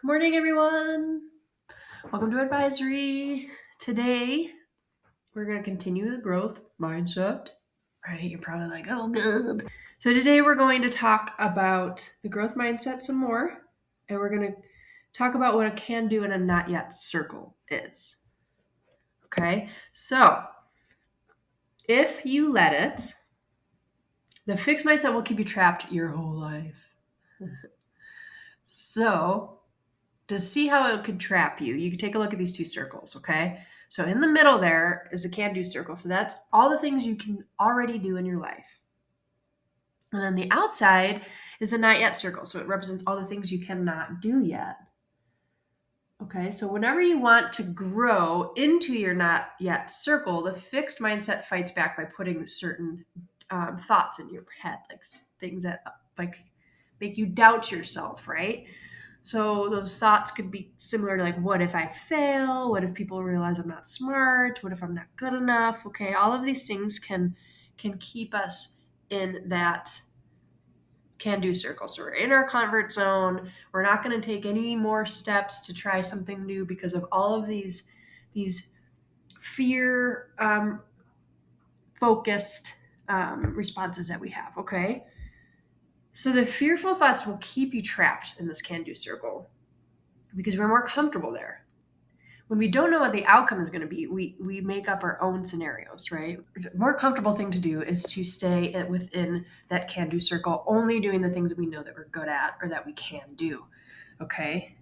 Good morning, everyone. Welcome to Advisory. Today, we're going to continue the growth mindset. Right? You're probably like, oh, good. So today, we're going to talk about the growth mindset some more, and we're going to talk about what a can-do and a not yet circle is. Okay? So, if you let it, the fixed mindset will keep you trapped your whole life. So, to see how it could trap you, you can take a look at these two circles, okay? So in the middle there is the can-do circle. So that's all the things you can already do in your life. And then the outside is the not yet circle. So it represents all the things you cannot do yet. Okay, so whenever you want to grow into your not yet circle, the fixed mindset fights back by putting certain thoughts in your head, like things that like make you doubt yourself, right? So those thoughts could be similar to like, what if I fail? What if people realize I'm not smart? What if I'm not good enough? Okay, all of these things can keep us in that can-do circle. So we're in our comfort zone. We're not going to take any more steps to try something new because of all of these fear focused responses that we have. Okay. So the fearful thoughts will keep you trapped in this can-do circle because we're more comfortable there. When we don't know what the outcome is going to be, we make up our own scenarios, right? A more comfortable thing to do is to stay within that can-do circle, only doing the things that we know that we're good at or that we can do, okay?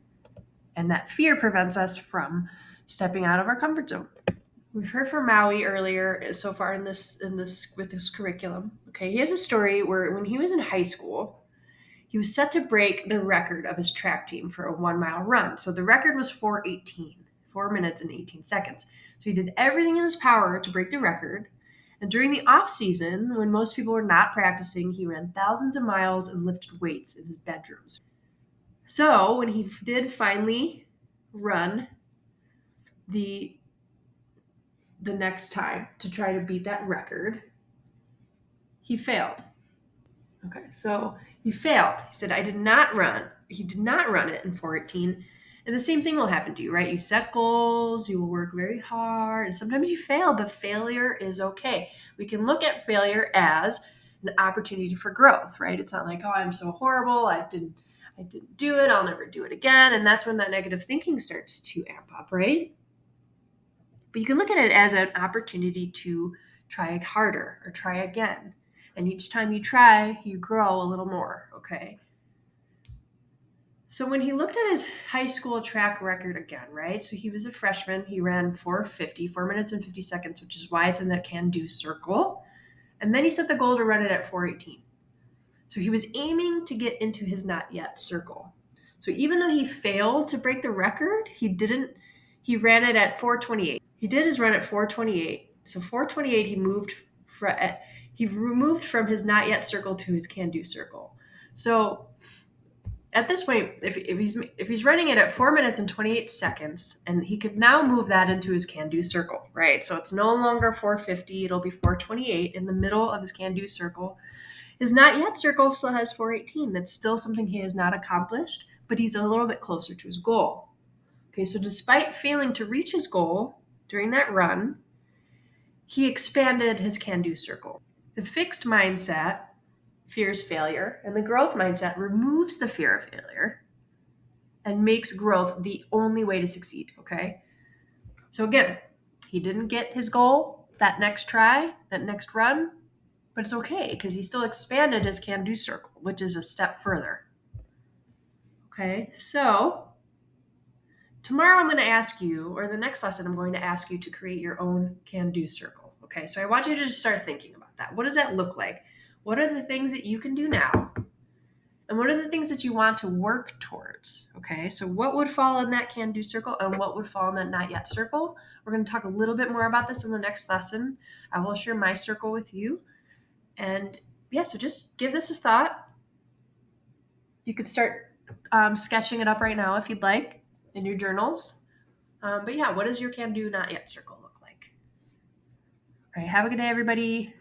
And that fear prevents us from stepping out of our comfort zone. We've heard from Maui earlier so far in this with this curriculum. Okay, he has a story where when he was in high school, he was set to break the record of his track team for a 1 mile run. So the record was 4:18, 4 minutes and 18 seconds. So he did everything in his power to break the record. And during the off season, when most people were not practicing, he ran thousands of miles and lifted weights in his bedrooms. So when he did finally run the next time to try to beat that record, he failed. Okay, so he failed. He said, I did not run. He did not run it in 4:18. And the same thing will happen to you, right? You set goals, you will work very hard, and sometimes you fail, but failure is okay. We can look at failure as an opportunity for growth, right? It's not like, oh, I'm so horrible. I didn't do it. I'll never do it again. And that's when that negative thinking starts to amp up, right? But you can look at it as an opportunity to try harder or try again. And each time you try, you grow a little more, okay? So when he looked at his high school track record again, right? So he was a freshman. He ran 4:50, 4 minutes and 50 seconds, which is why it's in that can-do circle. And then he set the goal to run it at 4:18. So he was aiming to get into his not yet circle. So even though he failed to break the record, he ran it at 4:28. He did his run at 4:28. So 4:28, he removed from his not yet circle to his can-do circle. So at this point, if he's running it at 4 minutes and 28 seconds, and he could now move that into his can-do circle, right? So it's no longer 4:50, it'll be 4:28 in the middle of his can-do circle. His not yet circle still has 4:18. That's still something he has not accomplished, but he's a little bit closer to his goal. Okay, so despite failing to reach his goal during that run, he expanded his can-do circle. The fixed mindset fears failure, and the growth mindset removes the fear of failure and makes growth the only way to succeed, okay? So again, he didn't get his goal that next try, that next run, but it's okay because he still expanded his can-do circle, which is a step further. Okay, so tomorrow I'm going to ask you, or the next lesson I'm going to ask you to create your own can-do circle. Okay, so I want you to just start thinking about that. What does that look like? What are the things that you can do now? And what are the things that you want to work towards? Okay, so what would fall in that can-do circle and what would fall in that not yet circle? We're going to talk a little bit more about this in the next lesson. I will share my circle with you. And yeah, so just give this a thought. You could start sketching it up right now if you'd like in your journals. But yeah, what does your can-do not yet circle look like? All right, have a good day, everybody.